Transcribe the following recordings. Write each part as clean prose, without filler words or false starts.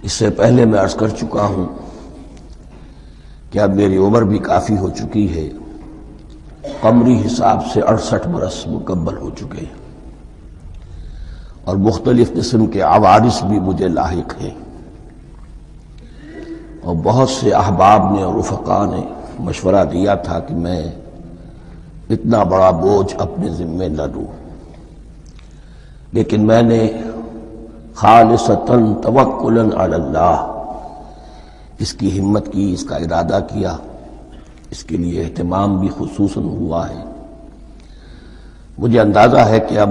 اس سے پہلے میں عرض کر چکا ہوں کہ اب میری عمر بھی کافی ہو چکی ہے، قمری حساب سے 68 برس مکمل ہو چکے ہیں، اور مختلف قسم کے عوارض بھی مجھے لاحق ہیں، اور بہت سے احباب نے اور رفقاء نے مشورہ دیا تھا کہ میں اتنا بڑا بوجھ اپنے ذمے نہ لوں، لیکن میں نے خالصتاً توکلاً علی اللہ اس کی ہمت کی، اس کا ارادہ کیا، اس کے لیے اہتمام بھی خصوصاً ہوا ہے۔ مجھے اندازہ ہے کہ اب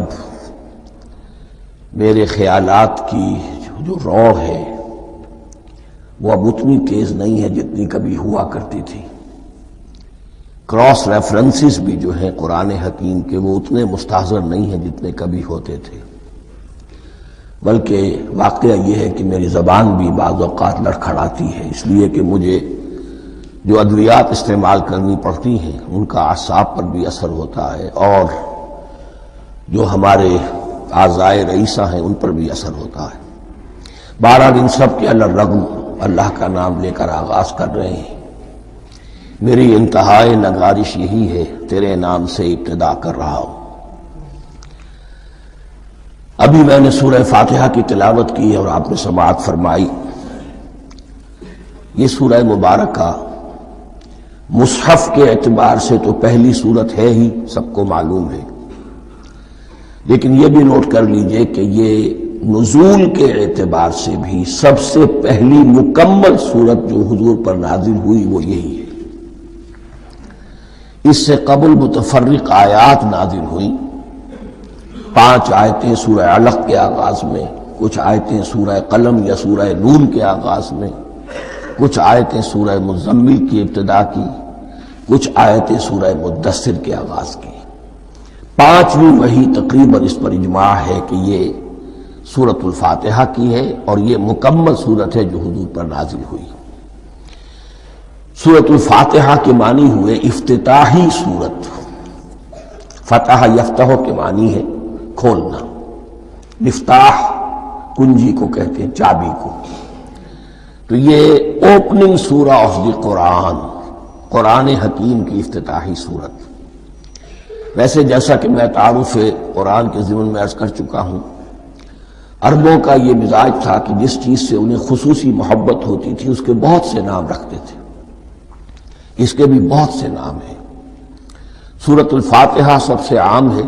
میرے خیالات کی جو رو ہے وہ اب اتنی تیز نہیں ہے جتنی کبھی ہوا کرتی تھی۔ کراس ریفرنسز بھی جو ہیں قرآن حکیم کے وہ اتنے مستحضر نہیں ہیں جتنے کبھی ہوتے تھے، بلکہ واقعہ یہ ہے کہ میری زبان بھی بعض اوقات لڑکھڑاتی ہے، اس لیے کہ مجھے جو ادویات استعمال کرنی پڑتی ہیں ان کا اعصاب پر بھی اثر ہوتا ہے، اور جو ہمارے اعضائے رئیسہ ہیں ان پر بھی اثر ہوتا ہے۔ بہرحال ان سب کے علی الرغم اللہ کا نام لے کر آغاز کر رہے ہیں۔ میری انتہائی نگارش یہی ہے، تیرے نام سے ابتدا کر رہا ہوں۔ ابھی میں نے سورہ فاتحہ کی تلاوت کی اور آپ نے سماعت فرمائی۔ یہ سورہ مبارکہ مصحف کے اعتبار سے تو پہلی سورت ہے ہی، سب کو معلوم ہے، لیکن یہ بھی نوٹ کر لیجئے کہ یہ نزول کے اعتبار سے بھی سب سے پہلی مکمل سورت جو حضور پر نازل ہوئی وہ یہی ہے۔ اس سے قبل متفرق آیات نازل ہوئیں، 5 آیتیں سورہ علق کے آغاز میں، کچھ آیتیں سورہ قلم یا سورہ نون کے آغاز میں، کچھ آیتیں سورہ مزمل کی ابتدا کی، کچھ آیتیں سورہ مدثر کے آغاز کی۔ 5ویں وحی تقریباً اس پر اجماع ہے کہ یہ سورۃ الفاتحہ کی ہے، اور یہ مکمل سورت ہے جو حضور پر نازل ہوئی۔ سورۃ الفاتحہ کے معنی ہوئے افتتاحی سورت، فتح یفتح کے معنی ہے کھولنا، مفتاح کنجی کو کہتے ہیں، چابی کو، تو یہ اوپننگ سورہ آف دی قرآن، قرآن حکیم کی افتتاحی صورت۔ ویسے جیسا کہ میں تعارف قرآن کے ضمن میں عرض کر چکا ہوں، عربوں کا یہ مزاج تھا کہ جس چیز سے انہیں خصوصی محبت ہوتی تھی اس کے بہت سے نام رکھتے تھے، اس کے بھی بہت سے نام ہیں۔ سورۃ الفاتحہ سب سے عام ہے،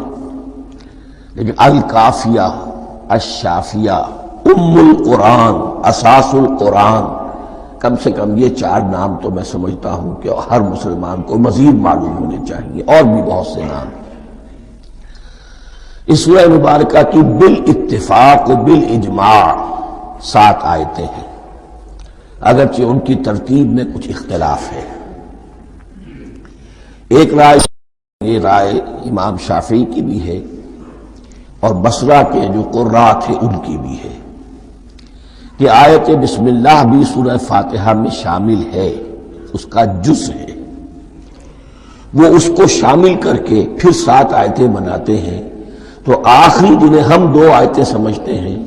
لیکن الکافیہ، الشافیہ، ام القرآن، اساس القرآن، کم سے کم یہ 4 نام تو میں سمجھتا ہوں کہ ہر مسلمان کو مزید معلوم ہونے چاہیے، اور بھی بہت سے نام۔ اس سورہ مبارکہ کی بالاتفاق و بالاجماع 7 آیتیں ہیں، اگرچہ ان کی ترتیب میں کچھ اختلاف ہے۔ ایک رائے یہ رائے امام شافعی کی بھی ہے، اور بصرہ کے جو قراء تھے ان کی بھی ہے، کہ آیت بسم اللہ بھی سورہ فاتحہ میں شامل ہے، اس کا جز ہے، وہ اس کو شامل کر کے پھر 7 آیتیں بناتے ہیں، تو آخری جنہیں ہم 2 آیتیں سمجھتے ہیں،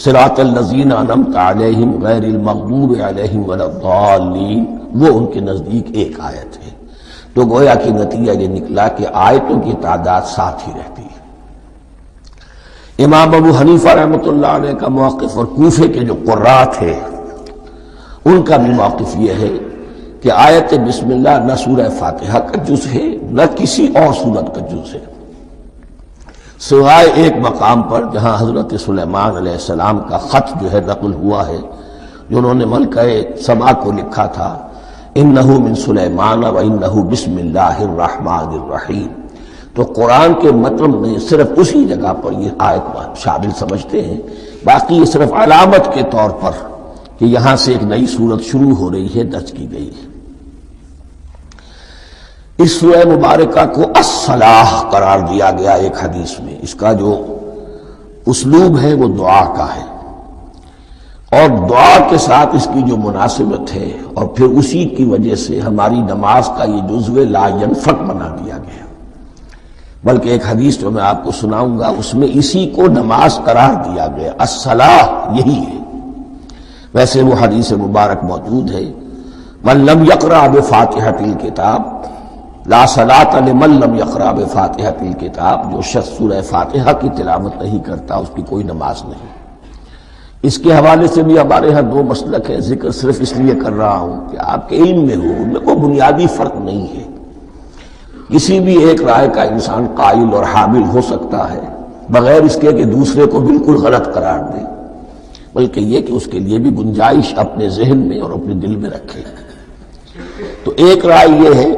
صراط الذین انعمت علیہم غیر المغضوب علیہم ولا الضالین، وہ ان کے نزدیک ایک آیت ہے۔ تو گویا کہ نتیجہ یہ نکلا کہ آیتوں کی تعداد 7 ہی رہتی ہے۔ امام ابو حنیفہ رحمۃ اللہ علیہ کا موقف اور کوفے کے جو قراء تھے ان کا بھی موقف یہ ہے کہ آیت بسم اللہ نہ سورہ فاتحہ کا جز ہے نہ کسی اور سورت کا جز ہے، سوائے ایک مقام پر جہاں حضرت سلیمان علیہ السلام کا خط جو ہے نقل ہوا ہے، جو انہوں نے ملکہ سبا کو لکھا تھا، انہ من سلیمان و انہ بسم اللہ الرحمن الرحیم۔ تو قرآن کے مطلب میں صرف اسی جگہ پر یہ آیت شامل سمجھتے ہیں، باقی یہ صرف علامت کے طور پر کہ یہاں سے ایک نئی سورت شروع ہو رہی ہے درج کی گئی ہے۔ اس سورہ مبارکہ کو الصلاح قرار دیا گیا ایک حدیث میں، اس کا جو اسلوب ہے وہ دعا کا ہے، اور دعا کے ساتھ اس کی جو مناسبت ہے، اور پھر اسی کی وجہ سے ہماری نماز کا یہ جزو لا ینفک بنا دیا گیا۔ بلکہ ایک حدیث جو میں آپ کو سناؤں گا اس میں اسی کو نماز قرار دیا گیا، الصلاح یہی ہے۔ ویسے وہ حدیث مبارک موجود ہے، من لم یقرأ بفاتحۃ الکتاب لا صلاۃ لمن لم یقرأ بفاتحۃ الکتاب، جو شخص سورہ فاتحہ کی تلاوت نہیں کرتا اس کی کوئی نماز نہیں۔ اس کے حوالے سے بھی ہمارے ہاں دو مسلک ہیں، ذکر صرف اس لیے کر رہا ہوں کہ آپ کے علم میں ہو، ان میں کوئی بنیادی فرق نہیں ہے۔ کسی بھی ایک رائے کا انسان قائل اور حامل ہو سکتا ہے بغیر اس کے کہ دوسرے کو بالکل غلط قرار دے، بلکہ یہ کہ اس کے لیے بھی گنجائش اپنے ذہن میں اور اپنے دل میں رکھے۔ تو ایک رائے یہ ہے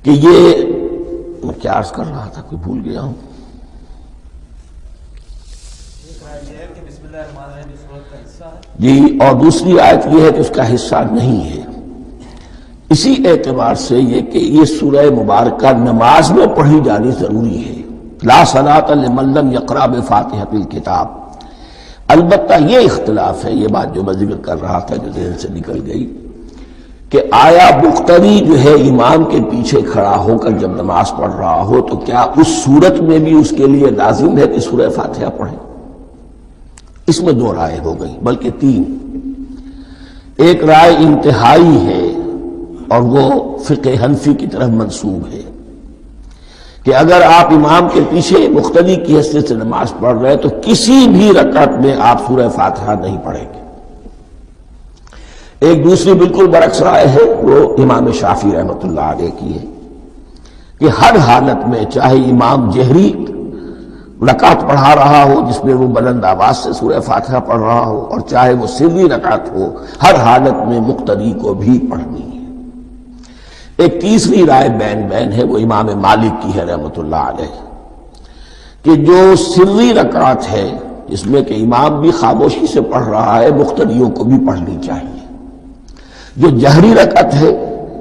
کہ یہ میں کیا عرض کر رہا تھا، کوئی بھول گیا ہوں۔ جی، اور دوسری آیت یہ ہے کہ اس کا حصہ نہیں ہے۔ اسی اعتبار سے یہ کہ یہ سورہ مبارکہ نماز میں پڑھی جانی ضروری ہے، لا صلاۃ لمن لم یقرأ بفاتحۃ الکتاب۔ البتہ یہ اختلاف ہے، یہ بات جو میں ذکر کر رہا تھا جو ذہن سے نکل گئی، کہ آیا مقتدی جو ہے امام کے پیچھے کھڑا ہو کر جب نماز پڑھ رہا ہو تو کیا اس صورت میں بھی اس کے لیے لازم ہے کہ سورہ فاتحہ پڑھے؟ اس میں دو رائے ہو گئی، بلکہ تین۔ ایک رائے انتہائی ہے اور وہ فقہ حنفی کی طرف منسوب ہے کہ اگر آپ امام کے پیچھے مقتدی کی حیثیت سے نماز پڑھ رہے تو کسی بھی رکعت میں آپ سورہ فاتحہ نہیں پڑھیں گے۔ ایک دوسری بالکل برعکس رائے ہے، وہ امام شافعی رحمۃ اللہ علیہ کی ہے کہ ہر حالت میں چاہے امام جہری رکعت پڑھا رہا ہو جس میں وہ بلند آواز سے سورہ فاتحہ پڑھ رہا ہو اور چاہے وہ سری رکعت ہو، ہر حالت میں مقتدی کو بھی پڑھنی ہے۔ ایک تیسری رائے بین ہے، وہ امام مالک کی ہے رحمۃ اللہ علیہ، کہ جو سری رکعت ہے جس میں کہ امام بھی خاموشی سے پڑھ رہا ہے مقتدیوں کو بھی پڑھنی چاہیے۔ جو جہری رکعت ہے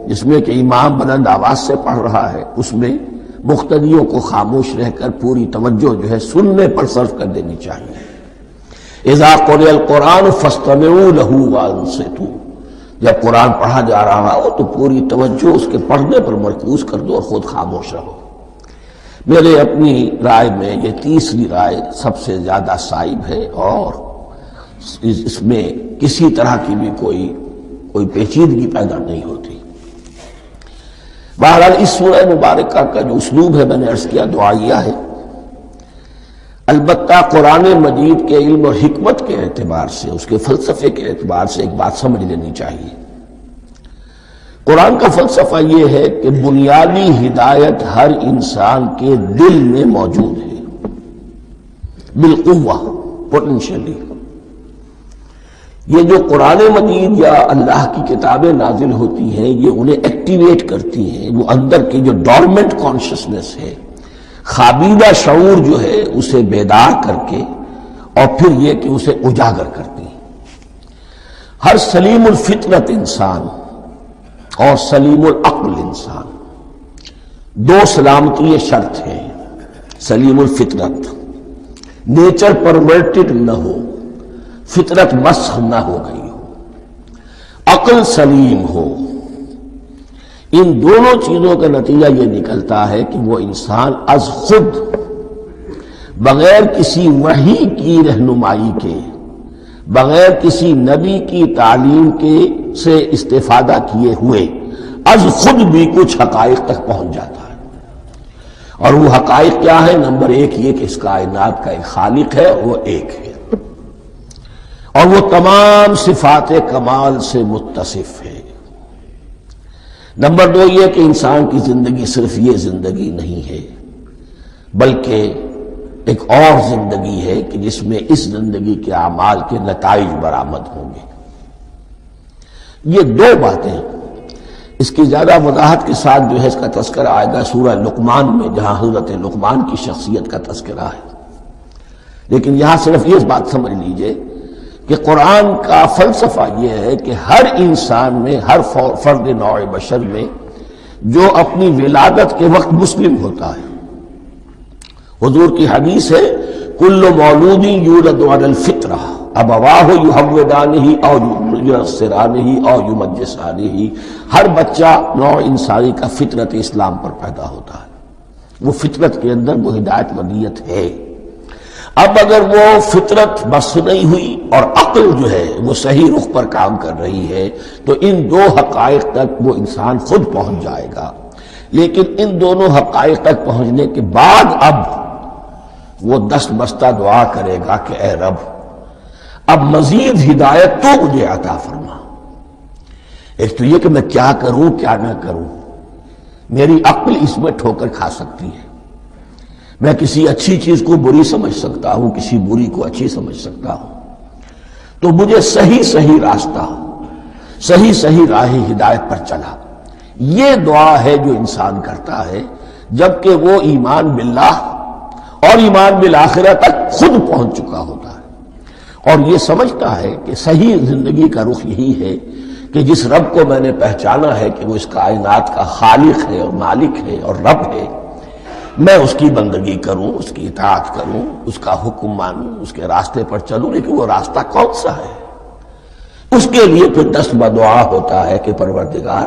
جس میں کہ امام بلند آواز سے پڑھ رہا ہے اس میں مقتدیوں کو خاموش رہ کر پوری توجہ جو ہے سننے پر صرف کر دینی چاہیے۔ اذا قرئ القرآن فاستمعوا له وانصتوا، جب قرآن پڑھا جا رہا ہو تو پوری توجہ اس کے پڑھنے پر مرکوز کر دو اور خود خاموش رہو۔ میرے اپنی رائے میں یہ تیسری رائے سب سے زیادہ صائب ہے اور اس میں کسی طرح کی بھی کوئی پیچیدگی پیدا نہیں ہوتی۔ بہرحال اس سورہ مبارکہ کا جو اسلوب ہے میں نے عرض کیا دعائیہ ہے، البتہ قرآن مجید کے علم اور حکمت کے اعتبار سے، اس کے فلسفے کے اعتبار سے ایک بات سمجھ لینی چاہیے۔ قرآن کا فلسفہ یہ ہے کہ بنیادی ہدایت ہر انسان کے دل میں موجود ہے، بالقوہ، پوٹینشلی۔ یہ جو قرآن مجید یا اللہ کی کتابیں نازل ہوتی ہیں یہ انہیں ایکٹیویٹ کرتی ہیں، وہ اندر کی جو ڈورمنٹ کانشسنس ہے، خوابیدہ شعور جو ہے اسے بیدار کر کے اور پھر یہ کہ اسے اجاگر کرتی ہیں۔ ہر سلیم الفطرت انسان اور سلیم العقل انسان، دو سلامتی شرط ہیں۔ سلیم الفطرت، نیچر پرورٹڈ نہ ہو، فطرت مسخ نہ ہو گئی ہو، عقل سلیم ہو، ان دونوں چیزوں کا نتیجہ یہ نکلتا ہے کہ وہ انسان از خود بغیر کسی وحی کی رہنمائی کے، بغیر کسی نبی کی تعلیم کے سے استفادہ کیے ہوئے از خود بھی کچھ حقائق تک پہنچ جاتا ہے۔ اور وہ حقائق کیا ہے؟ نمبر ایک یہ کہ اس کائنات کا ایک خالق ہے، وہ ایک ہے اور وہ تمام صفات کمال سے متصف ہے۔ نمبر دو یہ کہ انسان کی زندگی صرف یہ زندگی نہیں ہے بلکہ ایک اور زندگی ہے کہ جس میں اس زندگی کے اعمال کے نتائج برآمد ہوں گے۔ یہ دو باتیں، اس کی زیادہ وضاحت کے ساتھ جو ہے اس کا تذکرہ آئے گا سورہ لقمان میں، جہاں حضرت لقمان کی شخصیت کا تذکرہ ہے، لیکن یہاں صرف یہ بات سمجھ لیجئے کہ قرآن کا فلسفہ یہ ہے کہ ہر انسان میں، ہر فرد نوع بشر میں جو اپنی ولادت کے وقت مسلم ہوتا ہے، حضور کی حدیث ہے کل مولود یولد علی الفطرہ ابواہ یحودانہ او ینصرانہ او یمجسانہ، ہر بچہ نوع انسانی کا فطرت اسلام پر پیدا ہوتا ہے، وہ فطرت کے اندر وہ ہدایت ودیت ہے۔ اب اگر وہ فطرت بس نہیں ہوئی اور عقل جو ہے وہ صحیح رخ پر کام کر رہی ہے تو ان دو حقائق تک وہ انسان خود پہنچ جائے گا. لیکن ان دونوں حقائق تک پہنچنے کے بعد اب وہ دست بستہ دعا کرے گا کہ اے رب اب مزید ہدایت تو مجھے عطا فرما. ایک تو یہ کہ میں کیا کروں کیا نہ کروں، میری عقل اس میں ٹھوکر کھا سکتی ہے. میں کسی اچھی چیز کو بری سمجھ سکتا ہوں، کسی بری کو اچھی سمجھ سکتا ہوں. تو مجھے صحیح راستہ، صحیح راہ ہدایت پر چلا. یہ دعا ہے جو انسان کرتا ہے جبکہ وہ ایمان باللہ اور ایمان بالآخرہ تک خود پہنچ چکا ہوتا ہے اور یہ سمجھتا ہے کہ صحیح زندگی کا رخ یہی ہے کہ جس رب کو میں نے پہچانا ہے کہ وہ اس کائنات کا خالق ہے اور مالک ہے اور رب ہے، میں اس کی بندگی کروں، اس کی اطاعت کروں، اس کا حکم مانوں، اس کے راستے پر چلوں. لیکن وہ راستہ کون سا ہے؟ اس کے لیے پھر دست بدعا ہوتا ہے کہ پروردگار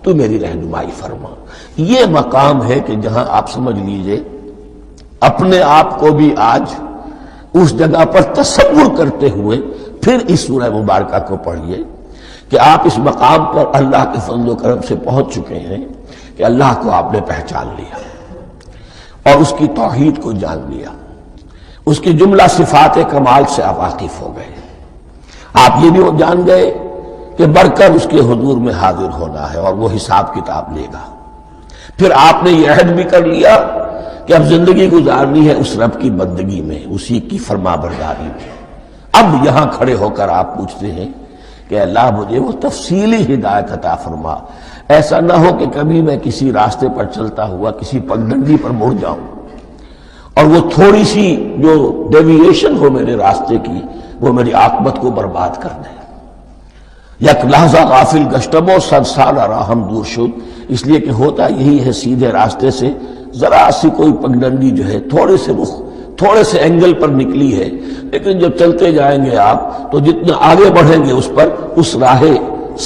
تو میری رہنمائی فرما. یہ مقام ہے کہ جہاں آپ سمجھ لیجئے اپنے آپ کو بھی آج اس جگہ پر تصور کرتے ہوئے پھر اس سورہ مبارکہ کو پڑھیے کہ آپ اس مقام پر اللہ کے فضل و کرم سے پہنچ چکے ہیں کہ اللہ کو آپ نے پہچان لیا اور اس کی توحید کو جان لیا، اس کی جملہ صفات کمال سے آپ واقف ہو گئے. آپ یہ بھی جان گئے کہ بڑھ کر اس کے حضور میں حاضر ہونا ہے اور وہ حساب کتاب لے گا. پھر آپ نے یہ عہد بھی کر لیا کہ اب زندگی گزارنی ہے اس رب کی بندگی میں، اسی کی فرما برداری میں. اب یہاں کھڑے ہو کر آپ پوچھتے ہیں کہ اللہ مجھے وہ تفصیلی ہدایت عطا فرما. ایسا نہ ہو کہ کبھی میں کسی راستے پر چلتا ہوا کسی پگڈنڈی پر مڑ جاؤں اور وہ تھوڑی سی جو ڈیوییشن ہو میرے راستے کی وہ میری عاقبت کو برباد کر دے. یک لحظہ غافل گشتم و صد سال راہم دور شد. اس لیے کہ ہوتا یہی ہے سیدھے راستے سے ذرا سی کوئی پگڈنڈی جو ہے تھوڑے سے رخ تھوڑے سے اینگل پر نکلی ہے، لیکن جب چلتے جائیں گے آپ تو جتنا آگے بڑھیں گے اس پر اس راہ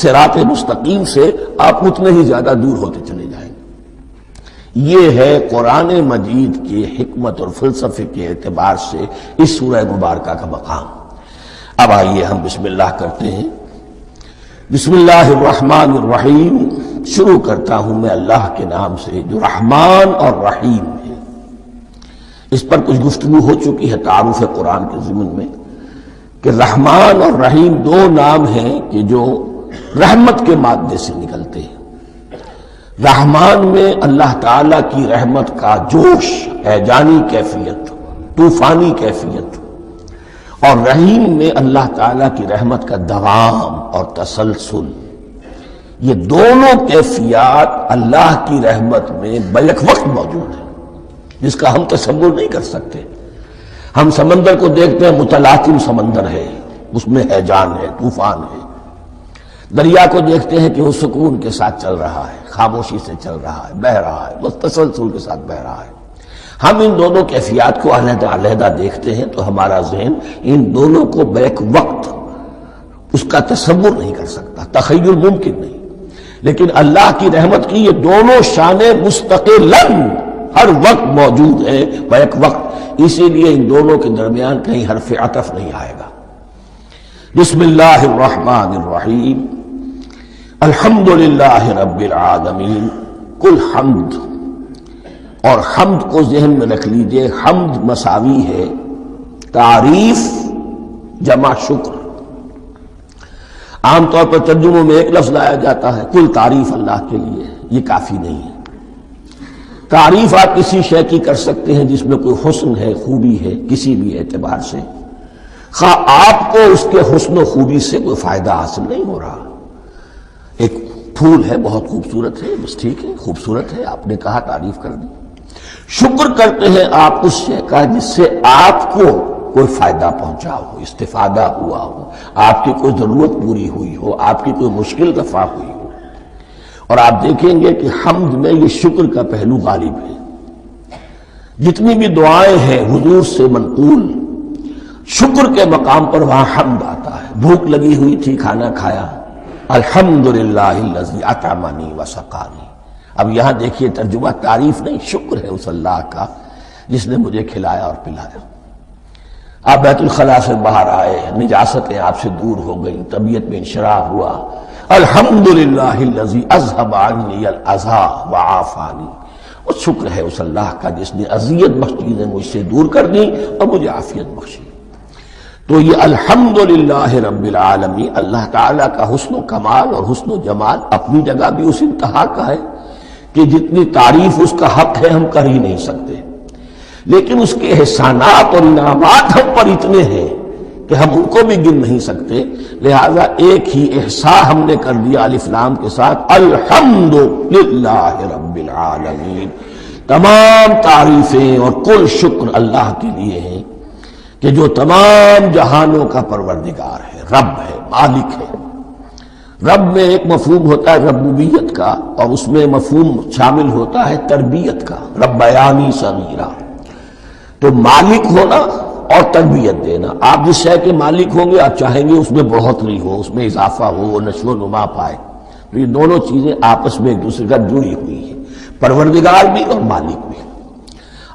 صراط مستقیم سے آپ اتنے ہی زیادہ دور ہوتے چلے جائیں گے. یہ ہے قرآن مجید کی حکمت اور فلسفے کے اعتبار سے اس سورہ مبارکہ کا مقام. اب آئیے ہم بسم اللہ کرتے ہیں. بسم اللہ الرحمن الرحیم. شروع کرتا ہوں میں اللہ کے نام سے جو رحمان اور رحیم ہے. اس پر کچھ گفتگو ہو چکی ہے تعارف قرآن کے ضمن میں کہ رحمان اور رحیم دو نام ہیں کہ جو رحمت کے مادے سے نکلتے ہیں. رحمان میں اللہ تعالی کی رحمت کا جوش، ہیجانی کیفیت، طوفانی کیفیت، اور رحیم میں اللہ تعالیٰ کی رحمت کا دوام اور تسلسل. یہ دونوں کیفیات اللہ کی رحمت میں بیک وقت موجود ہیں جس کا ہم تصور نہیں کر سکتے. ہم سمندر کو دیکھتے ہیں متلاطم سمندر ہے، اس میں ہیجان ہے، طوفان ہے. دریا کو دیکھتے ہیں کہ وہ سکون کے ساتھ چل رہا ہے، خاموشی سے چل رہا ہے، بہہ رہا ہے، بس تسلسل کے ساتھ بہہ رہا ہے. ہم ان دونوں کیفیات کو علیحدہ علیحدہ دیکھتے ہیں تو ہمارا ذہن ان دونوں کو بیک وقت اس کا تصور نہیں کر سکتا، تخیل ممکن نہیں. لیکن اللہ کی رحمت کی یہ دونوں شانیں مستقلاً ہر وقت موجود ہیں بیک وقت. اسی لیے ان دونوں کے درمیان کہیں حرف عطف نہیں آئے گا. بسم اللہ الرحمن الرحیم. الحمد للہ رب العالمین. کل حمد، اور حمد کو ذہن میں رکھ لیجئے، حمد مساوی ہے تعریف جمع شکر. عام طور پر ترجموں میں ایک لفظ لایا جاتا ہے کل تعریف اللہ کے لیے، یہ کافی نہیں ہے. تعریف آپ کسی شے کی کر سکتے ہیں جس میں کوئی حسن ہے، خوبی ہے، کسی بھی اعتبار سے، خواہ آپ کو اس کے حسن و خوبی سے کوئی فائدہ حاصل نہیں ہو رہا. ایک پھول ہے بہت خوبصورت ہے، بس ٹھیک ہے، خوبصورت ہے، آپ نے کہا تعریف کر دی. شکر کرتے ہیں آپ اس شے کا جس سے آپ کو کوئی فائدہ پہنچا ہو، استفادہ ہوا ہو، آپ کی کوئی ضرورت پوری ہوئی ہو، آپ کی کوئی مشکل رفع ہوئی ہو. اور آپ دیکھیں گے کہ حمد میں یہ شکر کا پہلو غالب ہے. جتنی بھی دعائیں ہیں حضور سے منقول، شکر کے مقام پر وہاں حمد آتا ہے. بھوک لگی ہوئی تھی، کھانا کھایا، الحمدللہ الذی اطعمنی وسقانی. اب یہاں دیکھیے ترجمہ تعریف نہیں، شکر ہے اس اللہ کا جس نے مجھے کھلایا اور پلایا. آپ بیت الخلاء سے باہر آئے، نجاستیں آپ سے دور ہو گئیں، طبیعت میں انشراح ہوا، الحمدللہ الذی اذھب عنی الاذی وعافانی، اور شکر ہے اس اللہ کا جس نے اذیت بخش چیزیں مجھ سے دور کر دیں اور مجھے عافیت بخشی۔ تو یہ الحمدللہ رب العالمین، اللہ تعالیٰ کا حسن و کمال اور حسن و جمال اپنی جگہ بھی اس انتہا کا ہے کہ جتنی تعریف اس کا حق ہے ہم کر ہی نہیں سکتے، لیکن اس کے احسانات اور انعامات ہم پر اتنے ہیں کہ ہم ان کو بھی گن نہیں سکتے، لہذا ایک ہی احصاء ہم نے کر دیا الف لام کے ساتھ، الحمدللہ رب العالمین، تمام تعریفیں اور کل شکر اللہ کے لیے ہیں کہ جو تمام جہانوں کا پروردگار ہے، رب ہے، مالک ہے۔ رب میں ایک مفہوم ہوتا ہے ربوبیت کا، اور اس میں مفہوم شامل ہوتا ہے تربیت کا، ربیانی صغیرہ۔ تو مالک ہونا اور تربیت دینا، آپ جس شے کے مالک ہوں گے آپ چاہیں گے اس میں بڑھوتری ہو، اس میں اضافہ ہو، وہ نشو و نما پائے، تو یہ دونوں چیزیں آپس میں ایک دوسرے کا جڑی ہوئی ہیں، پروردگار بھی اور مالک بھی۔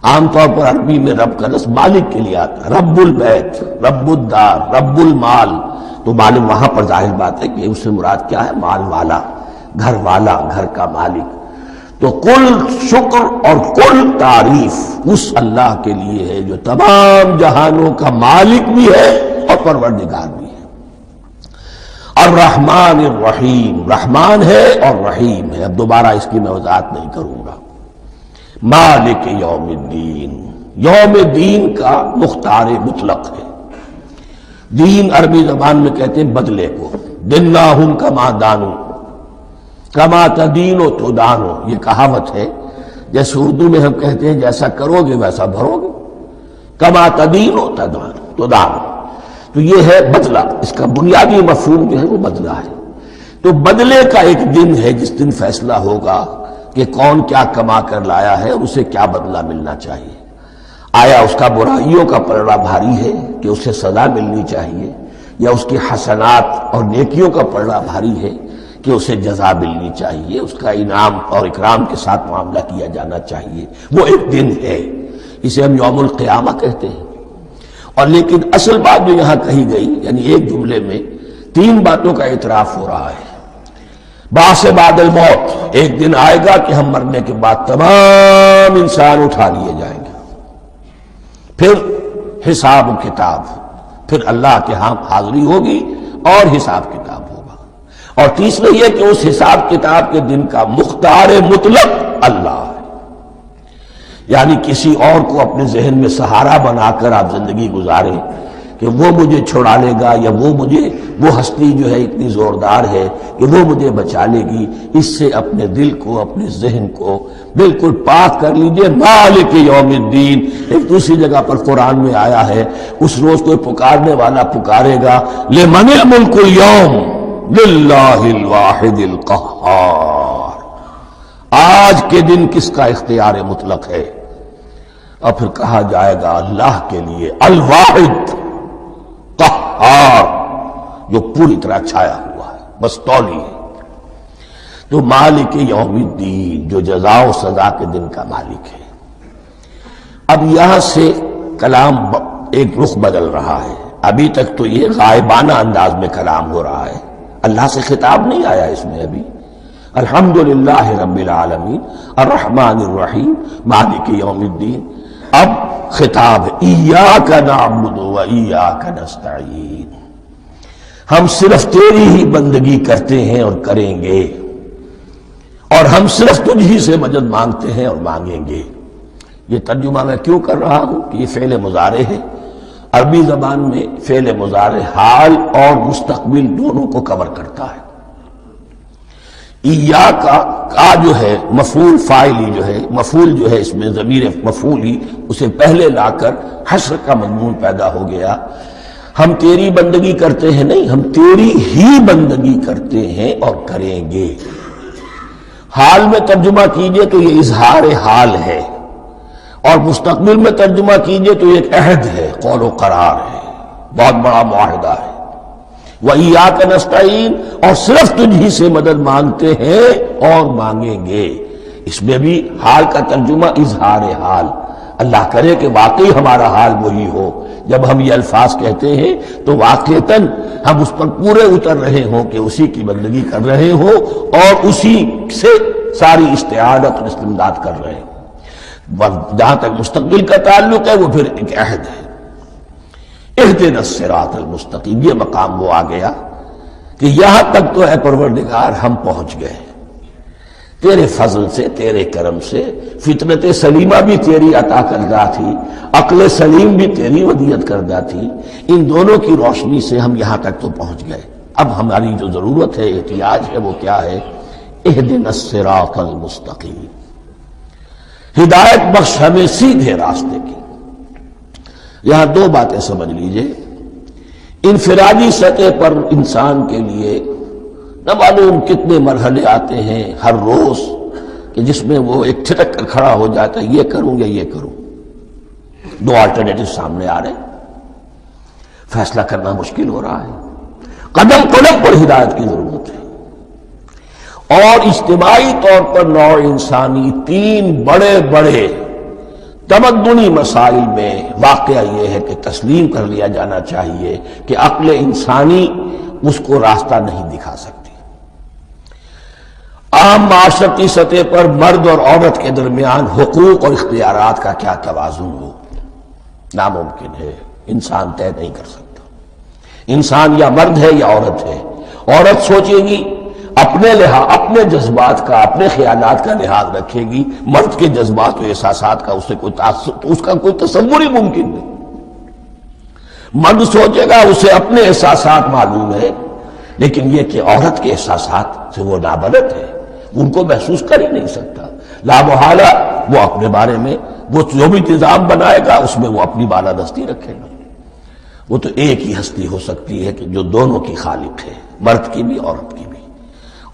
عام طور پر عربی میں رب کا لفظ مالک کے لیے آتا ہے، رب البیت، رب الدار، رب المال، تو معلوم وہاں پر ظاہر بات ہے کہ اس سے مراد کیا ہے، مال والا، گھر کا مالک۔ تو کل شکر اور کل تعریف اس اللہ کے لیے ہے جو تمام جہانوں کا مالک بھی ہے اور پروردگار بھی ہے۔ الرحمن الرحیم، رحمان ہے اور رحیم ہے، اب دوبارہ اس کی میں وضاحت نہیں کروں گا۔ مالک یوم الدین، یوم دین کا مختار مطلق ہے۔ دین عربی زبان میں کہتے ہیں بدلے کو، دناہم کما دانو، کما تدینو تو دانو، یہ کہاوت ہے، جیسے اردو میں ہم کہتے ہیں جیسا کرو گے ویسا بھرو گے، کما تدینو تو دانو، تو یہ ہے بدلہ، اس کا بنیادی مفہوم جو ہے وہ بدلہ ہے۔ تو بدلے کا ایک دن ہے جس دن فیصلہ ہوگا کہ کون کیا کما کر لایا ہے اور اسے کیا بدلہ ملنا چاہیے۔ آیا اس کا برائیوں کا پلڑا بھاری ہے کہ اسے سزا ملنی چاہیے، یا اس کی حسنات اور نیکیوں کا پلڑا بھاری ہے کہ اسے جزا ملنی چاہیے، اس کا انعام اور اکرام کے ساتھ معاملہ کیا جانا چاہیے، وہ ایک دن ہے، اسے ہم یوم القیامہ کہتے ہیں۔ اور لیکن اصل بات جو یہاں کہی گئی، یعنی ایک جملے میں تین باتوں کا اعتراف ہو رہا ہے۔ بعث بعد الموت، ایک دن آئے گا کہ ہم مرنے کے بعد تمام انسان اٹھا لیے جائیں گے، پھر حساب و کتاب، پھر اللہ کے ہاں حاضری ہوگی اور حساب کتاب ہوگا۔ اور تیسرا یہ کہ اس حساب کتاب کے دن کا مختار مطلق اللہ ہے، یعنی کسی اور کو اپنے ذہن میں سہارا بنا کر آپ زندگی گزاریں کہ وہ مجھے چھڑا لے گا، یا وہ ہستی جو ہے اتنی زوردار ہے کہ وہ مجھے بچا لے گی، اس سے اپنے دل کو، اپنے ذہن کو بالکل پاک کر لیجئے۔ مالک یوم الدین، ایک دوسری جگہ پر قرآن میں آیا ہے، اس روز کوئی پکارنے والا پکارے گا، لمن الملک اليوم للہ الواحد القہار، آج کے دن کس کا اختیار مطلق ہے؟ اور پھر کہا جائے گا اللہ کے لیے، الواحد قہار، جو پوری طرح چھایا ہوا ہے، بس تولی ہے۔ تو مالک یوم الدین، جو جزا و سزا کے دن کا مالک ہے۔ اب یہاں سے کلام ایک رخ بدل رہا ہے، ابھی تک تو یہ غائبانہ انداز میں کلام ہو رہا ہے، اللہ سے خطاب نہیں آیا اس میں ابھی۔ الحمدللہ رب العالمین الرحمن الرحیم مالک یوم الدین، اب خطاب ہے، ایاک نعبد و ایاک نستعین، ہم صرف تیری ہی بندگی کرتے ہیں اور کریں گے، اور ہم صرف تجھ ہی سے مدد مانگتے ہیں اور مانگیں گے۔ یہ ترجمہ میں کیوں کر رہا ہوں کہ یہ فعل مضارع ہے، عربی زبان میں فعل مضارع حال اور مستقبل دونوں کو کور کرتا ہے۔ ایاک کا جو ہے مفعول فاعلی جو ہے، مفعول جو ہے اس میں ضمیر مفعولی اسے پہلے لا کر حشر کا مضمون پیدا ہو گیا۔ ہم تیری بندگی کرتے ہیں نہیں، ہم تیری ہی بندگی کرتے ہیں اور کریں گے۔ حال میں ترجمہ کیجئے تو یہ اظہار حال ہے، اور مستقبل میں ترجمہ کیجئے تو یہ ایک عہد ہے، قول و قرار ہے، بہت بڑا معاہدہ ہے۔ وَإِيَّاكَ نَسْتَعِينُ، اور صرف تجھ ہی سے مدد مانگتے ہیں اور مانگیں گے۔ اس میں بھی حال کا ترجمہ اظہار حال، اللہ کرے کہ واقعی ہمارا حال وہی ہو، جب ہم یہ الفاظ کہتے ہیں تو واقعتاً ہم اس پر پورے اتر رہے ہوں کہ اسی کی بندگی کر رہے ہوں اور اسی سے ساری استعانت اور استمداد کر رہے ہوں۔ جہاں تک مستقبل کا تعلق ہے وہ پھر ایک عہد ہے، اہدنا الصراط المستقیم، یہ مقام وہ آ گیا کہ یہاں تک تو اے پروردگار ہم پہنچ گئے تیرے فضل سے، تیرے کرم سے۔ فطرت سلیمہ بھی تیری عطا کردہ تھی، عقل سلیم بھی تیری ودیعت کردہ تھی، ان دونوں کی روشنی سے ہم یہاں تک تو پہنچ گئے۔ اب ہماری جو ضرورت ہے، احتیاج ہے، وہ کیا ہے؟ اہدنا الصراط المستقیم، ہدایت بخش ہمیں سیدھے راستے کی۔ یہاں دو باتیں سمجھ لیجئے، انفرادی سطح پر انسان کے لیے نہ معلوم کتنے مرحلے آتے ہیں ہر روز کہ جس میں وہ ایک ٹھٹک کر کھڑا ہو جاتا ہے، یہ کروں یا یہ کروں، دو آلٹرنیٹو سامنے آ رہے ہیں، فیصلہ کرنا مشکل ہو رہا ہے، قدم قدم پر ہدایت کی ضرورت ہے۔ اور اجتماعی طور پر نوع انسانی تین بڑے بڑے تمدنی مسائل میں واقعہ یہ ہے کہ تسلیم کر لیا جانا چاہیے کہ عقل انسانی اس کو راستہ نہیں دکھا سکتی۔ عام معاشرتی سطح پر مرد اور عورت کے درمیان حقوق اور اختیارات کا کیا توازن ہو، ناممکن ہے، انسان طے نہیں کر سکتا۔ انسان یا مرد ہے یا عورت ہے، عورت سوچے گی اپنے اپنے جذبات کا، اپنے خیالات کا لحاظ رکھے گی، مرد کے جذبات و احساسات کا اس کا کوئی تصور ہی ممکن نہیں۔ مرد سوچے گا اسے اپنے احساسات معلوم ہے، لیکن یہ کہ عورت کے احساسات سے وہ نابلد ہے، ان کو محسوس کر ہی نہیں سکتا، لا محالہ وہ اپنے بارے میں وہ جو بھی نظام بنائے گا اس میں وہ اپنی بالادستی رکھے گا۔ وہ تو ایک ہی ہستی ہو سکتی ہے کہ جو دونوں کی خالق ہے، مرد کی بھی عورت کی بھی،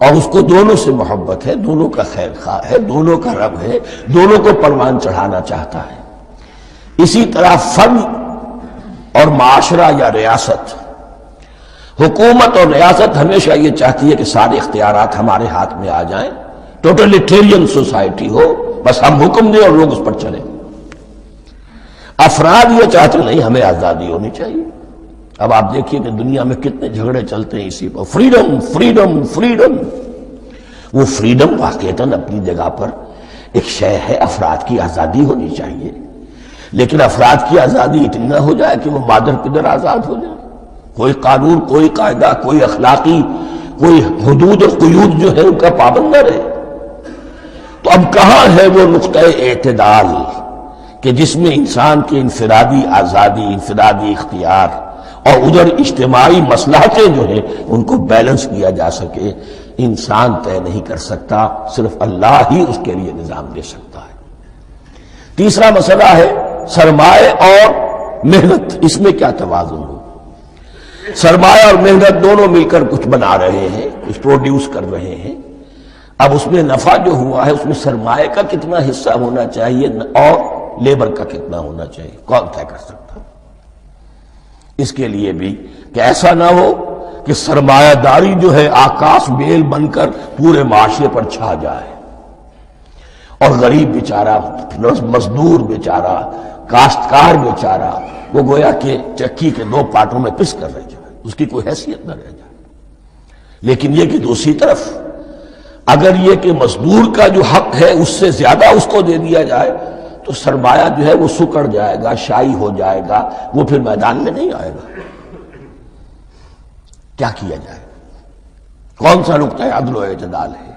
اور اس کو دونوں سے محبت ہے، دونوں کا خیر خواہ ہے، دونوں کا رب ہے، دونوں کو پروان چڑھانا چاہتا ہے۔ اسی طرح فرد اور معاشرہ یا ریاست، حکومت اور ریاست ہمیشہ یہ چاہتی ہے کہ سارے اختیارات ہمارے ہاتھ میں آ جائیں، ٹوٹلیٹیرین سوسائٹی ہو، بس ہم حکم دیں اور لوگ اس پر چلیں۔ افراد یہ چاہتے نہیں، ہمیں آزادی ہونی چاہیے۔ اب آپ دیکھیے کہ دنیا میں کتنے جھگڑے چلتے ہیں اسی پر، فریڈم فریڈم فریڈم۔ وہ فریڈم واقعتاً اپنی جگہ پر ایک شے ہے، افراد کی آزادی ہونی چاہیے، لیکن افراد کی آزادی اتنی نہ ہو جائے کہ وہ مادر پدر آزاد ہو جائے، کوئی قانون، کوئی قاعدہ، کوئی اخلاقی، کوئی حدود اور قیود جو ہے ان کا پابند نہ رہے۔ تو اب کہاں ہے وہ نقطہ اعتدال کہ جس میں انسان کی انفرادی آزادی، انفرادی اختیار اور ادھر اجتماعی مصلحتیں جو ہیں ان کو بیلنس کیا جا سکے؟ انسان طے نہیں کر سکتا، صرف اللہ ہی اس کے لیے نظام دے سکتا ہے۔ تیسرا مسئلہ ہے سرمایہ اور محنت، اس میں کیا توازن ہو؟ سرمایہ اور محنت دونوں مل کر کچھ بنا رہے ہیں، کچھ پروڈیوس کر رہے ہیں۔ اب اس میں نفع جو ہوا ہے اس میں سرمایہ کا کتنا حصہ ہونا چاہیے اور لیبر کا کتنا ہونا چاہیے، کون طے کر سکتا؟ اس کے لیے بھی کہ ایسا نہ ہو کہ سرمایہ داری جو ہے آکاش بیل بن کر پورے معاشرے پر چھا جائے اور غریب بیچارہ، مزدور بیچارہ، کاشتکار بیچارہ وہ گویا کہ چکی کے دو پارٹوں میں پس کر رہ جائے، اس کی کوئی حیثیت نہ رہ جائے۔ لیکن یہ کہ دوسری طرف اگر یہ کہ مزدور کا جو حق ہے اس سے زیادہ اس کو دے دیا جائے تو سرمایہ جو ہے وہ سکڑ جائے گا، شائی ہو جائے گا، وہ پھر میدان میں نہیں آئے گا۔ کیا کیا جائے؟ کون سا نقطہ عدل و اعتدال ہے؟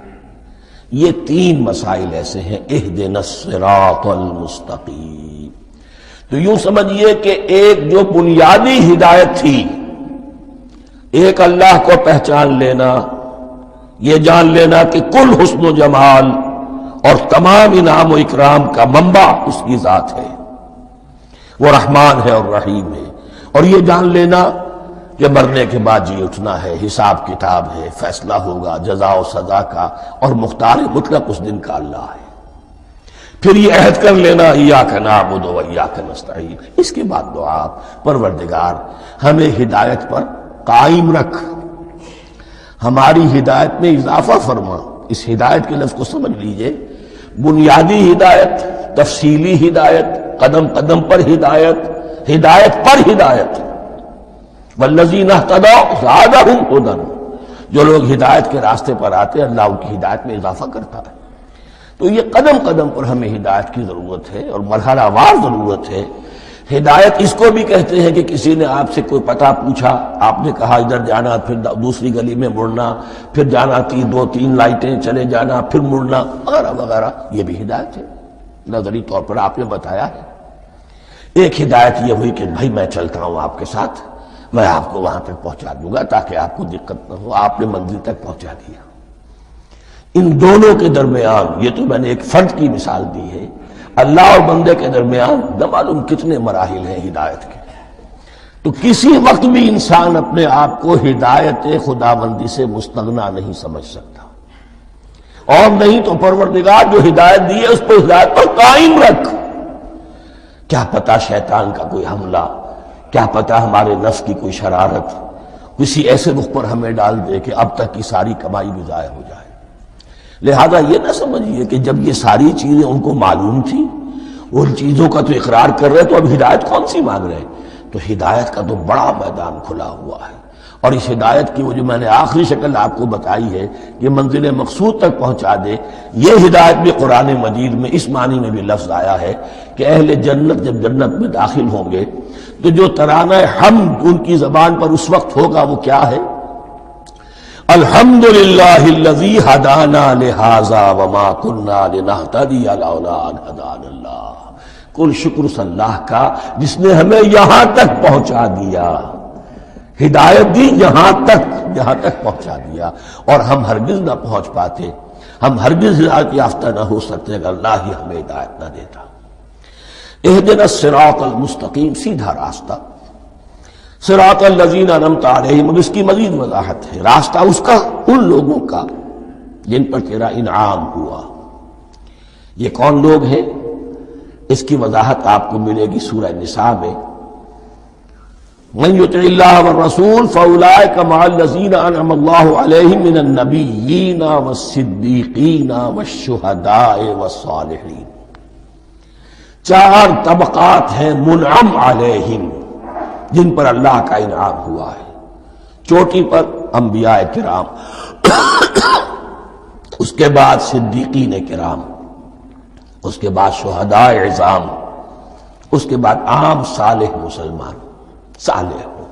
یہ تین مسائل ایسے ہیں، اہدنا الصراط المستقیم۔ تو یوں سمجھیے کہ ایک جو بنیادی ہدایت تھی، ایک اللہ کو پہچان لینا، یہ جان لینا کہ کل حسن و جمال اور تمام انعام و اکرام کا منبع اس کی ذات ہے، وہ رحمان ہے اور رحیم ہے، اور یہ جان لینا کہ مرنے کے بعد جی اٹھنا ہے، حساب کتاب ہے، فیصلہ ہوگا جزا و سزا کا، اور مختار مطلق اس دن کا اللہ ہے۔ پھر یہ عہد کر لینا ایاک نعبد و ایاک نستعین۔ اس کے بعد دعا، پروردگار ہمیں ہدایت پر قائم رکھ، ہماری ہدایت میں اضافہ فرما۔ اس ہدایت کے لفظ کو سمجھ لیجئے، بنیادی ہدایت، تفصیلی ہدایت قدم قدم پر ہدایت، ہدایت پر ہدایت. والذین اہتدوا زادہم ہدی، جو لوگ ہدایت کے راستے پر آتے ہیں اللہ ان کی ہدایت میں اضافہ کرتا ہے. تو یہ قدم قدم پر ہمیں ہدایت کی ضرورت ہے اور مرحلہ وار ضرورت ہے. ہدایت اس کو بھی کہتے ہیں کہ کسی نے آپ سے کوئی پتہ پوچھا، آپ نے کہا ادھر جانا، پھر دوسری گلی میں مڑنا، پھر جانا 2-3 لائٹیں چلے جانا، پھر مڑنا وغیرہ وغیرہ، یہ بھی ہدایت ہے. نظری طور پر آپ نے بتایا ہے. ایک ہدایت یہ ہوئی کہ بھائی میں چلتا ہوں آپ کے ساتھ، میں آپ کو وہاں تک پہنچا دوں گا تاکہ آپ کو دقت نہ ہو، آپ نے منزل تک پہنچا دیا. ان دونوں کے درمیان، یہ تو میں نے ایک فرد کی مثال دی ہے، اللہ اور بندے کے درمیان نہ معلوم کتنے مراحل ہیں ہدایت کے. تو کسی وقت بھی انسان اپنے آپ کو ہدایت خداوندی سے مستغنا نہیں سمجھ سکتا، اور نہیں تو پروردگار جو ہدایت دی ہے اس پر ہدایت پر قائم رکھ. کیا پتہ شیطان کا کوئی حملہ، کیا پتہ ہمارے نفس کی کوئی شرارت کسی ایسے رخ پر ہمیں ڈال دے کہ اب تک کی ساری کمائی بھی ضائع ہو جائے. لہذا یہ نہ سمجھیے کہ جب یہ ساری چیزیں ان کو معلوم تھی، ان چیزوں کا تو اقرار کر رہے تو اب ہدایت کون سی مانگ رہے. تو ہدایت کا تو بڑا میدان کھلا ہوا ہے، اور اس ہدایت کی وہ جو میں نے آخری شکل آپ کو بتائی ہے کہ منزل مقصود تک پہنچا دے، یہ ہدایت بھی قرآن مجید میں اس معنی میں بھی لفظ آیا ہے کہ اہل جنت جب جنت میں داخل ہوں گے تو جو ترانہ حمد ان کی زبان پر اس وقت ہوگا وہ کیا ہے؟ الحمدللہ الذی ہدانا لہذا وما کنا لنہتدی لولا ان ہدانا اللہ. کل شکر اس اللہ کا جس نے ہمیں یہاں تک پہنچا دیا، ہدایت دی یہاں تک پہنچا دیا، اور ہم ہرگز نہ پہنچ پاتے، ہم ہرگز ہدایت یافتہ نہ ہو سکتے اگر اللہ ہی ہمیں ہدایت نہ دیتا. اہدنا الصراط المستقیم، سیدھا راستہ. صراط الذین انعمت علیہم، اب اس کی مزید وضاحت ہے. راستہ اس کا ان لوگوں کا جن پر تیرا انعام ہوا. یہ کون لوگ ہیں؟ اس کی وضاحت آپ کو ملے گی سورہ نساء میں. من یطع اللہ والرسول فاولئک مع الذین انعم اللہ علیہم من النبیین والصدیقین والشہداء والصالحین. 4 طبقات ہیں منعم علیہم جن پر اللہ کا انعام ہوا ہے. چوٹی پر انبیاء کرام، اس کے بعد صدیقین کرام، اس کے بعد شہداء عظام، اس کے بعد عام صالح مسلمان صالح ہو.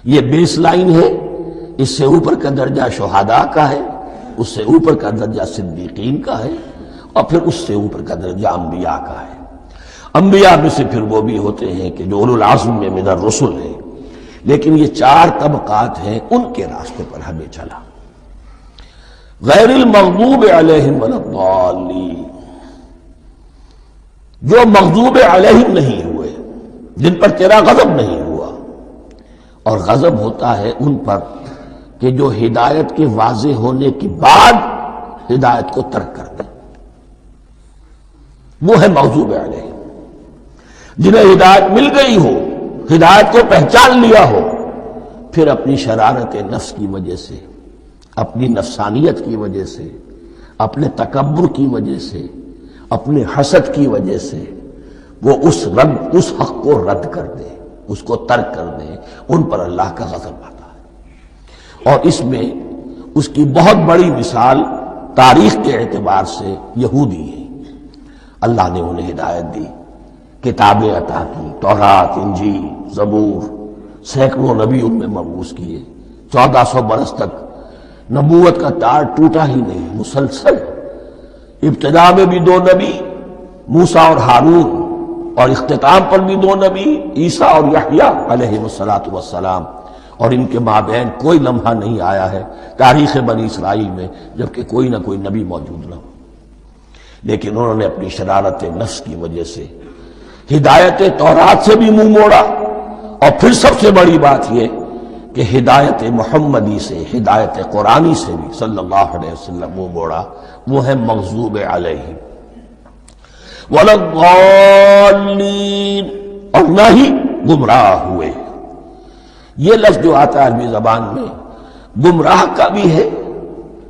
یہ بیس لائن ہے. اس سے اوپر کا درجہ شہداء کا ہے، اس سے اوپر کا درجہ صدیقین کا ہے، اور پھر اس سے اوپر کا درجہ انبیاء کا ہے. انبیاء میں سے پھر وہ بھی ہوتے ہیں کہ جو اولو العزم میں من الرسل ہیں، لیکن یہ 4 طبقات ہیں، ان کے راستے پر ہمیں چلا. غیر المغضوب علیہم ولا الضالین، جو مغضوب علیہم نہیں ہوئے، جن پر تیرا غضب نہیں ہوا. اور غضب ہوتا ہے ان پر کہ جو ہدایت کے واضح ہونے کے بعد ہدایت کو ترک کر دیں، وہ ہے مغضوب علیہم. جنہیں ہدایت مل گئی ہو، ہدایت کو پہچان لیا ہو، پھر اپنی شرارت نفس کی وجہ سے، اپنی نفسانیت کی وجہ سے، اپنے تکبر کی وجہ سے، اپنے حسد کی وجہ سے وہ اس حق کو رد کر دے، اس کو ترک کر دے، ان پر اللہ کا غضب آتا ہے. اور اس میں اس کی بہت بڑی مثال تاریخ کے اعتبار سے یہودی ہے. اللہ نے انہیں ہدایت دی، کتابیں عطا کی، تورات، انجیل، زبور، سینکڑوں نبی ان میں مبعوث کیے. 1400 برس تک نبوت کا تار ٹوٹا ہی نہیں، مسلسل. ابتدا میں بھی 2 نبی، موسیٰ اور ہارون، اور اختتام پر بھی 2 نبی، عیسیٰ اور یحییٰ علیہ السلام. اور ان کے مابین کوئی لمحہ نہیں آیا ہے تاریخ بنی اسرائیل میں جبکہ کوئی نہ کوئی نبی موجود نہ ہو. لیکن انہوں نے اپنی شرارت نفس کی وجہ سے ہدایت تورات سے بھی منہ موڑا، اور پھر سب سے بڑی بات یہ کہ ہدایت محمدی سے، ہدایت قرآنی سے بھی صلی اللہ علیہ وسلم منہ موڑا. وہ ہے مغضوب علیہم ولا الضالین، اور نہ ہی گمراہ ہوئے. یہ لفظ جو آتا ہے عربی زبان میں گمراہ کا بھی ہے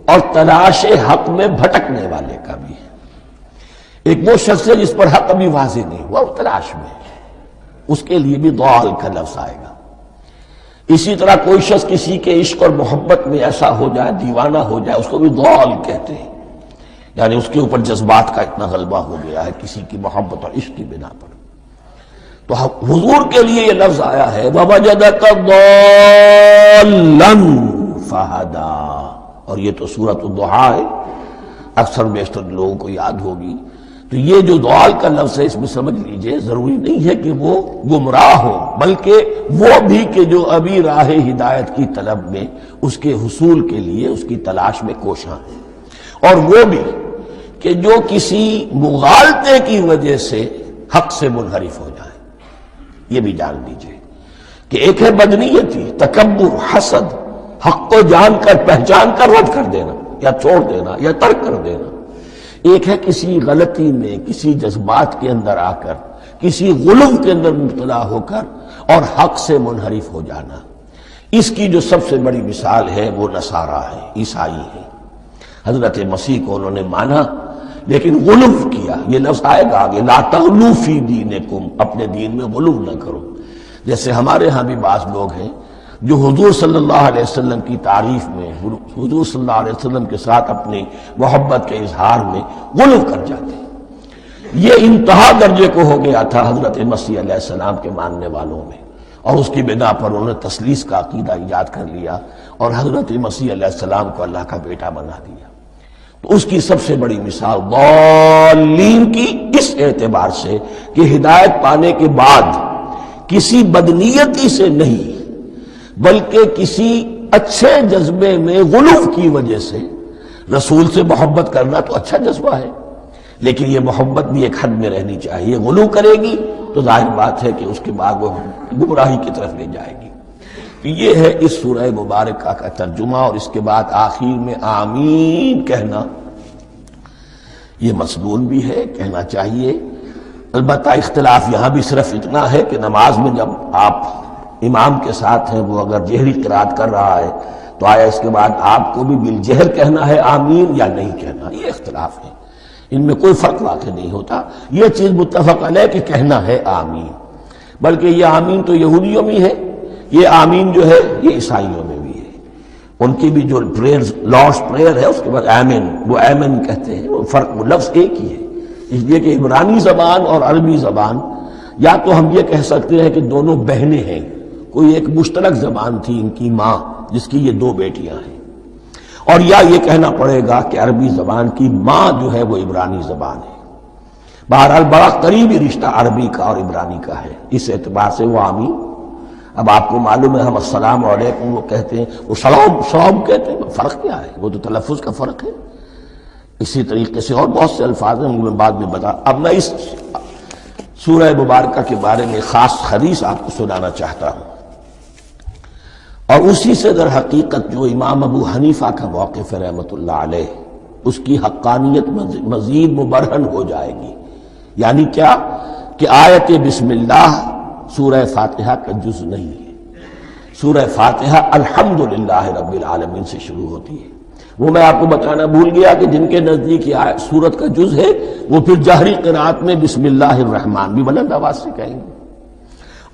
اور تلاش حق میں بھٹکنے والے کا بھی ہے. ایک وہ شخص ہے جس پر حق ابھی واضح نہیں ہوا، وہ تلاش میں ہے، اس کے لیے بھی ضال کا لفظ آئے گا۔ اسی طرح کوئی شخص کسی کے عشق اور محبت میں ایسا ہو جائے، دیوانہ ہو جائے، اس کو بھی ضال کہتے ہیں، یعنی اس کے اوپر جذبات کا اتنا غلبہ ہو گیا ہے کسی کی محبت اور عشق کی بنا پر۔ تو حضور کے لیے یہ لفظ آیا ہے وَوَجَدَكَ ضَالًّا فَهَدَىٰ، اور یہ تو سورۃ الضحیٰ ہے، اکثر بیشتر لوگوں کو یاد ہوگی۔ تو یہ جو ضال کا لفظ ہے، اس میں سمجھ لیجئے ضروری نہیں ہے کہ وہ گمراہ ہو، بلکہ وہ بھی کہ جو ابھی راہ ہدایت کی طلب میں، اس کے حصول کے لیے اس کی تلاش میں کوشاں ہے، اور وہ بھی کہ جو کسی مغالطے کی وجہ سے حق سے منحرف ہو جائے۔ یہ بھی جان لیجئے کہ ایک ہے بدنیتی، تکبر، حسد، حق کو جان کر پہچان کر رد کر دینا یا چھوڑ دینا یا ترک کر دینا، ایک ہے کسی غلطی میں، کسی جذبات کے اندر آ کر، کسی غلو کے اندر مبتلا ہو کر اور حق سے منحرف ہو جانا۔ اس کی جو سب سے بڑی مثال ہے وہ نصارہ ہے، عیسائی ہے۔ حضرت مسیح کو انہوں نے مانا لیکن غلو کیا، یہ لفظ آئے گا آگے، لا تغلو فی دینکم، اپنے دین میں غلو نہ کرو۔ جیسے ہمارے ہاں بھی بعض لوگ ہیں جو حضور صلی اللہ علیہ وسلم کی تعریف میں، حضور صلی اللہ علیہ وسلم کے ساتھ اپنی محبت کے اظہار میں غلو کر جاتے ہیں۔ یہ انتہا درجے کو ہو گیا تھا حضرت مسیح علیہ السلام کے ماننے والوں میں، اور اس کی بنا پر انہوں نے تثلیث کا عقیدہ ایجاد کر لیا اور حضرت مسیح علیہ السلام کو اللہ کا بیٹا بنا دیا۔ تو اس کی سب سے بڑی مثال ضالین کی اس اعتبار سے کہ ہدایت پانے کے بعد کسی بدنیتی سے نہیں بلکہ کسی اچھے جذبے میں غلو کی وجہ سے، رسول سے محبت کرنا تو اچھا جذبہ ہے لیکن یہ محبت بھی ایک حد میں رہنی چاہیے، غلو کرے گی تو ظاہر بات ہے کہ اس کے بعد وہ گمراہی کی طرف لے جائے گی۔ یہ ہے اس سورہ مبارکہ کا ترجمہ، اور اس کے بعد آخر میں آمین کہنا یہ مسنون بھی ہے، کہنا چاہیے۔ البتہ اختلاف یہاں بھی صرف اتنا ہے کہ نماز میں جب آپ امام کے ساتھ ہیں، وہ اگر جہری قرات کر رہا ہے تو آیا اس کے بعد آپ کو بھی بالجہر کہنا ہے آمین یا نہیں کہنا، یہ اختلاف ہے، ان میں کوئی فرق واقع نہیں ہوتا۔ یہ چیز متفق علیہ کہ کہنا ہے آمین، بلکہ یہ آمین تو یہودیوں میں ہے، یہ آمین جو ہے یہ عیسائیوں میں بھی ہے، ان کی بھی جو لارڈس پریئر ہے اس کے بعد آمین، وہ آمین کہتے ہیں، وہ فرق، وہ لفظ ایک ہی ہے، اس لیے کہ عبرانی زبان اور عربی زبان یا تو ہم یہ کہہ سکتے ہیں کہ دونوں بہنیں ہیں، کوئی ایک مشترک زبان تھی ان کی ماں جس کی یہ دو بیٹیاں ہیں، اور یا یہ کہنا پڑے گا کہ عربی زبان کی ماں جو ہے وہ عبرانی زبان ہے۔ بہرحال بڑا قریبی رشتہ عربی کا اور عبرانی کا ہے، اس اعتبار سے وہ آمین۔ اب آپ کو معلوم ہے ہم السلام علیکم وہ کہتے ہیں، وہ سلام کہتے ہیں، فرق کیا ہے؟ وہ تو تلفظ کا فرق ہے۔ اسی طریقے سے اور بہت سے الفاظ ہیں، میں بعد میں بتا۔ اب میں اس سورہ مبارکہ کے بارے میں خاص حدیث آپ کو سنانا چاہتا ہوں، اور اسی سے در حقیقت جو امام ابو حنیفہ کا موقف ہے رحمۃ اللہ علیہ، اس کی حقانیت مزید مبرہن ہو جائے گی۔ یعنی کیا کہ آیت بسم اللہ سورہ فاتحہ کا جز نہیں ہے، سورہ فاتحہ الحمدللہ رب العالمین سے شروع ہوتی ہے۔ وہ میں آپ کو بتانا بھول گیا کہ جن کے نزدیک یہ سورت کا جز ہے وہ پھر جہری قرات میں بسم اللہ الرحمن بھی بلند آواز سے کہیں گے،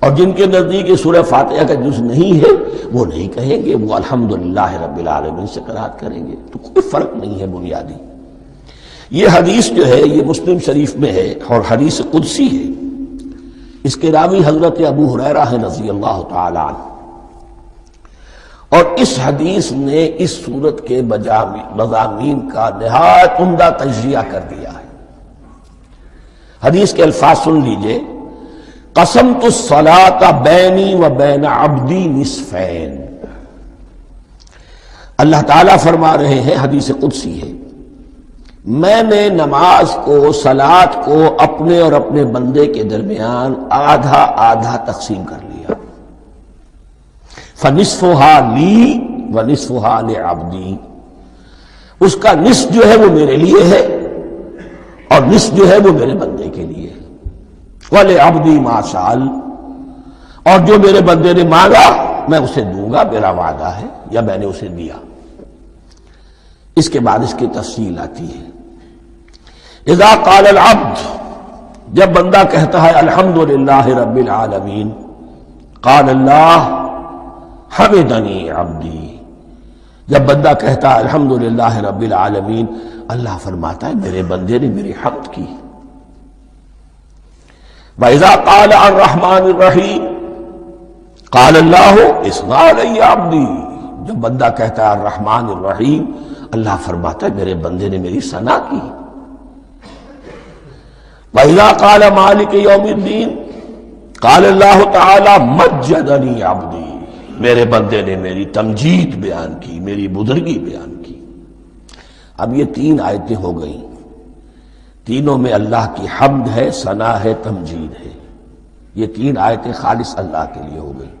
اور جن کے نزدیک یہ سورہ فاتحہ کا جز نہیں ہے وہ نہیں کہیں گے، وہ الحمدللہ رب العالمین سے قرات کریں گے۔ تو کوئی فرق نہیں ہے بنیادی۔ یہ حدیث جو ہے یہ مسلم شریف میں ہے اور حدیث قدسی ہے، اس کے راوی حضرت ابو ہریرہ ہے رضی اللہ تعالی عنہ، اور اس حدیث نے اس سورت کے مضامین کا نہایت عمدہ تجزیہ کر دیا ہے۔ حدیث کے الفاظ سن لیجئے، قسمت الصلاۃ بینی و بین عبدی نصفین، اللہ تعالیٰ فرما رہے ہیں، حدیث قدسی ہے، میں نے نماز کو، صلاۃ کو اپنے اور اپنے بندے کے درمیان آدھا آدھا تقسیم کر لیا، فنصفها لی ونصفها لعبدی، اس کا نصف جو ہے وہ میرے لیے ہے اور نصف جو ہے وہ میرے بندے کے لیے ہے، وَلِعَبْدِي مَا سَأَلَ، اور جو میرے بندے نے مانگا میں اسے دوں گا، میرا وعدہ ہے یا میں نے اسے دیا۔ اس کے بعد اس کی تفصیل آتی ہے، اذا قال العبد، جب بندہ کہتا ہے الحمدللہ رب العالمین، قال اللہ حمدنی عبدی، جب بندہ کہتا ہے الحمدللہ رب العالمین، اللہ فرماتا ہے میرے بندے نے میری حمد کی۔ وَإِذَا قَالَ الرَّحْمَٰنِ الرَّحِيمِ قَالَ اللَّهُ اثْنَىٰ عَلَيَّ عَبْدِي، جب بندہ کہتا ہے الرحمن الرحیم، اللہ فرماتا ہے میرے بندے نے میری ثنا کی۔ وَإِذَا قَالَ مَالِكِ يَوْمِ الدِّينِ قَالَ اللَّهُ تَعَالَىٰ مَجَّدَنِي عَبْدِي، میرے بندے نے میری تمجید بیان کی، میری بزرگی بیان کی۔ اب یہ تین آیتیں ہو گئیں، تینوں میں اللہ کی حمد ہے، ثنا ہے، تمجید ہے۔ یہ تین آیتیں خالص اللہ کے لیے ہو گئی۔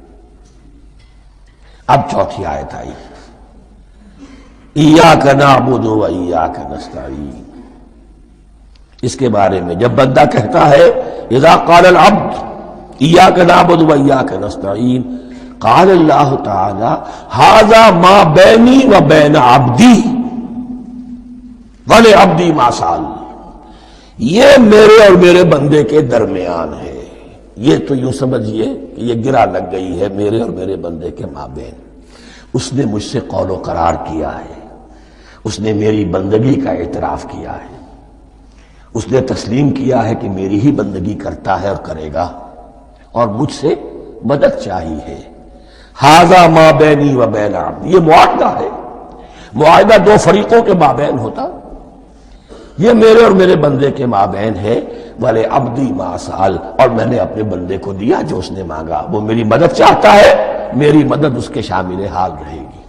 اب چوتھی آیت آئی، ایاک نعبد و ایاک نستعین۔ اس کے بارے میں جب بندہ کہتا ہے اذا قال العبد ایاک نعبد و ایاک نستعین، قال اللہ تعالی ھذا ما بینی و بین عبدی ولعبدی ما سأل، یہ میرے اور میرے بندے کے درمیان ہے۔ یہ تو یوں سمجھیے کہ یہ گرہ لگ گئی ہے میرے اور میرے بندے کے مابین۔ اس نے مجھ سے قول و قرار کیا ہے، اس نے میری بندگی کا اعتراف کیا ہے، اس نے تسلیم کیا ہے کہ میری ہی بندگی کرتا ہے اور کرے گا، اور مجھ سے مدد چاہیے ہے۔ ھذا ما بینی و بین عبدی، یہ معاہدہ ہے، معاہدہ دو فریقوں کے مابین ہوتا، یہ میرے اور میرے بندے کے مابین ہے۔ وَلِ عَبْدِي مَا سَأَلَ، اور میں نے اپنے بندے کو دیا جو اس نے مانگا، وہ میری مدد چاہتا ہے، میری مدد اس کے شامل حال رہے گی۔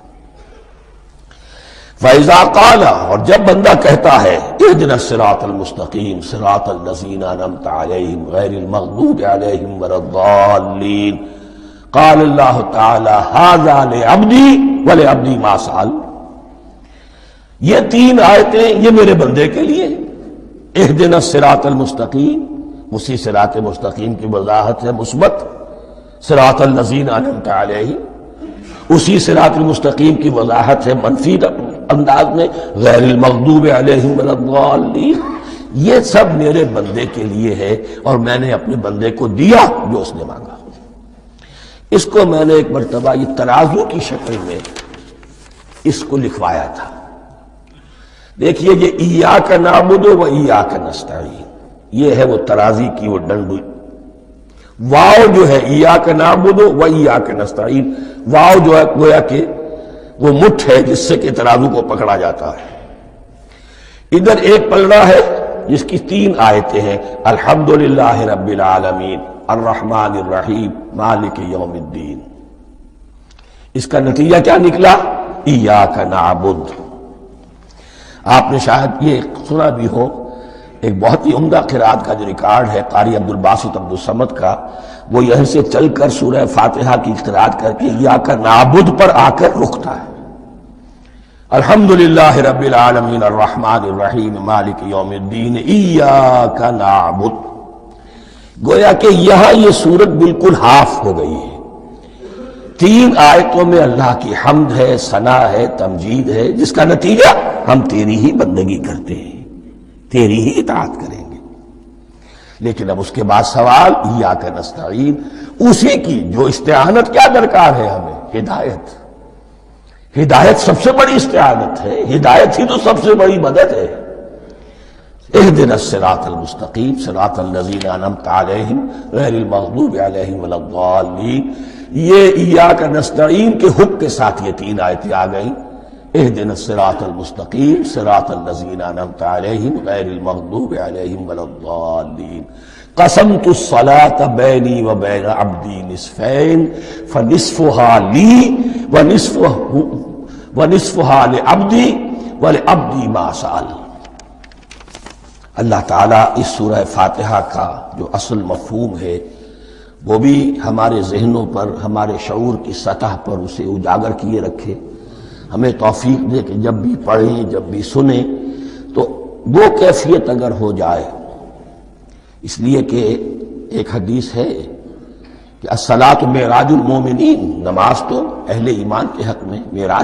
فَإِذَا قَالَ، اور جب بندہ کہتا ہے اهْدِنَا الصِّرَاطَ الْمُسْتَقِيمَ صِرَاطَ الَّذِينَ أَنْعَمْتَ عَلَيْهِمْ غَيْرِ الْمَغْضُوبِ عَلَيْهِمْ وَلَا الضَّالِّينَ، قَالَ اللَّهُ تَعَالَى هَذَا لِعَبْدِي وَلِعَبْدِي مَا سَأَلَ۔ یہ تین آیتیں یہ میرے بندے کے لیے، اهْدِنَا الصِّرَاطَ الْمُسْتَقِيمَ، اسی صراط مستقیم کی وضاحت ہے مثبت، صراط الذین انعمت علیہم، اسی صراط المستقیم کی وضاحت ہے منفی انداز میں، غیر المغضوب علیہم ولا الضالین۔ یہ سب میرے بندے کے لیے ہے، اور میں نے اپنے بندے کو دیا جو اس نے مانگا۔ اس کو میں نے ایک مرتبہ یہ ترازو کی شکل میں اس کو لکھوایا تھا۔ دیکھیے یہ ایاک نعبد و ایاک نستعین، یہ ہے وہ ترازی کی وہ ڈنڈی۔ واو جو ہے ایاک نعبد و ایاک نستعین، واو جو ہے گویا کہ وہ مٹھ ہے جس سے کہ ترازو کو پکڑا جاتا ہے۔ ادھر ایک پلڑا ہے جس کی تین آیتیں ہیں، الحمدللہ رب العالمین الرحمن الرحیم مالک یوم الدین۔ اس کا نتیجہ کیا نکلا؟ ایاک نعبد۔ آپ نے شاید یہ سنا بھی ہو، ایک بہت ہی عمدہ قرات کا جو ریکارڈ ہے قاری عبدالباسط عبدالصمد کا، وہ یہیں سے چل کر سورہ فاتحہ کی قرات کر کے ایاک نعبد پر آ کر رکتا ہے۔ الحمدللہ رب العالمین الرحمن الرحیم مالک یوم الدین ایاک نعبد۔ گویا کہ یہاں یہ صورت بالکل ہاف ہو گئی ہے۔ تین آیتوں میں اللہ کی حمد ہے، ثنا ہے، تمجید ہے، جس کا نتیجہ ہم تیری ہی بندگی کرتے ہیں، تیری ہی اطاعت کریں گے۔ لیکن اب اس کے بعد سوال ایاک نستعین، اسی کی جو استعانت کیا درکار ہے ہمیں؟ ہدایت۔ ہدایت سب سے بڑی استعانت ہے، ہدایت ہی تو سب سے بڑی مدد ہے۔ اهدنا الصراط المستقیم صراط الذین انعمت علیہم غیر المغضوب علیہم ولا الضالین۔ یہ ایاک نستعین کے حکم کے ساتھ یہ تین آیتیں آ گئیں، اهدنا الصراط المستقیم صراط الذین انعمت علیہم غیر المغضوب علیہم ولا الضالین۔ قسمت الصلاة بینی و بین عبدی نصفین فنصفها لی ونصفها لعبدی ولعبدی ما سأل۔ اللہ تعالیٰ اس سورہ فاتحہ کا جو اصل مفہوم ہے وہ بھی ہمارے ذہنوں پر، ہمارے شعور کی سطح پر اسے اجاگر کیے رکھے، ہمیں توفیق دے کہ جب بھی پڑھیں، جب بھی سنیں تو وہ کیفیت اگر ہو جائے۔ اس لیے کہ ایک حدیث ہے کہ الصلاۃ معراج المومنین، نماز تو اہل ایمان کے حق میں معراج